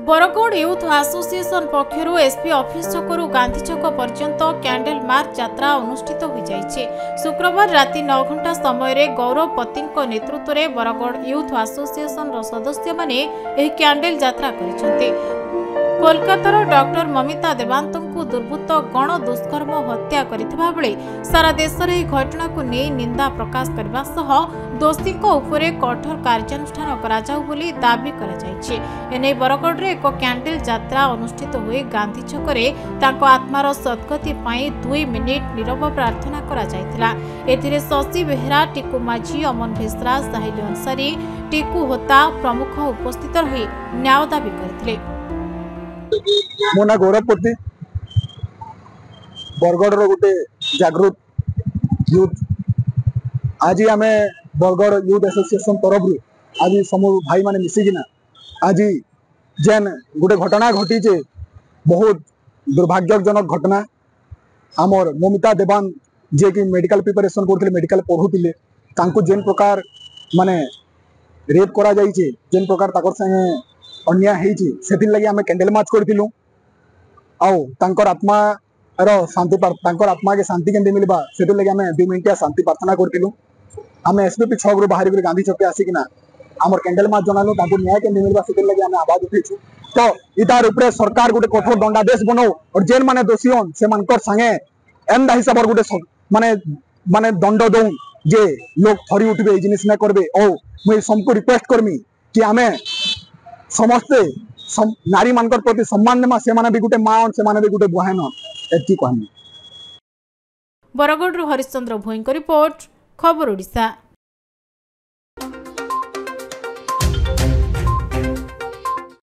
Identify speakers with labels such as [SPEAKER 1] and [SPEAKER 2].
[SPEAKER 1] Bargarh youth association पक्षरु SP office छकरू गांधी छक पर्यंत कैंडल मार्च यात्रा अनुष्ठित हो जाइछे। शुक्रवार राति 9 घंटा समय गौरव पति नेतृत्व में बरगढ़ यूथ एसोसिएशन सदस्य माने एही कैंडल यात्रा करिसेंते। कोलकातार डॉक्टर ममिता देवांत को दुर्बृत्त गण दुष्कर्म हत्या करथिबा बेले सारा देश में यह घटना को नहीं निंदा प्रकाश करने सह दोषी उपरे कठोर कार्यानुष्ठान कराजाउ बोली दाबी करा जायछि। एने बरगढ़ रे एक कैंडल यात्रा अनुष्ठित हुई गांधी छकरे तांको आत्मार सद्गति पाई 2 मिनिट नीरव प्रार्थना करा जायतिला। एथिरे शशि बेहेरा, टिकू माझी, अमन भेसरा, साहिल अंसारी, टिकू होता प्रमुख उपस्थित रही न्याय दाबी करथिले।
[SPEAKER 2] मो ना गौरवपति बरगढ़ गोटे जागृत यूथ आज आम बरगढ़ यूथ एसोसिएशन तरफ आज समूह भाई माने मिसिकिना आज जेन गोटे घटना घटी बहुत दुर्भाग्यजनक घटना आमर ममिता देवान जे कि मेडिकल प्रिपरेशन करते मेडिकल पढ़ुले जेन प्रकार माने रेप करा जाइए जेन प्रकार ताकर संगे अन्याय होती से लगी आम कैंडल मार्च करूँ आउर आत्मा शांति आत्मा के शांति केंद्र मिलवा से लगे आम 2 मिनिटिया शांति प्रार्थना करूँ। आम एसपीपी 6 ग्रुप बाहर गांधी चौक आसिकिना आम कैंडल मार्च जनालु न्याय केंद्र मिलवा से लगे आम आवाज उठेछु। तो इतार उपरे सरकार गोटे कठोर दंडादेश बनाओ और जेन माने दोषी हन से संगे एंदा हिसाब गोटे माने माने दंड दौ जे लोग थरी उठे जिनिस ना करबे। और मुझे सबको रिक्वेस्ट करमी कि आमे समस्ते नारी मान प्रति सम्मान देमा से माने भी गोटे मां से माने भी गोटे बहन एति कहनी।
[SPEAKER 1] बरगढ़ हरिश्चंद्र भोई रिपोर्ट खबर ओडिशा।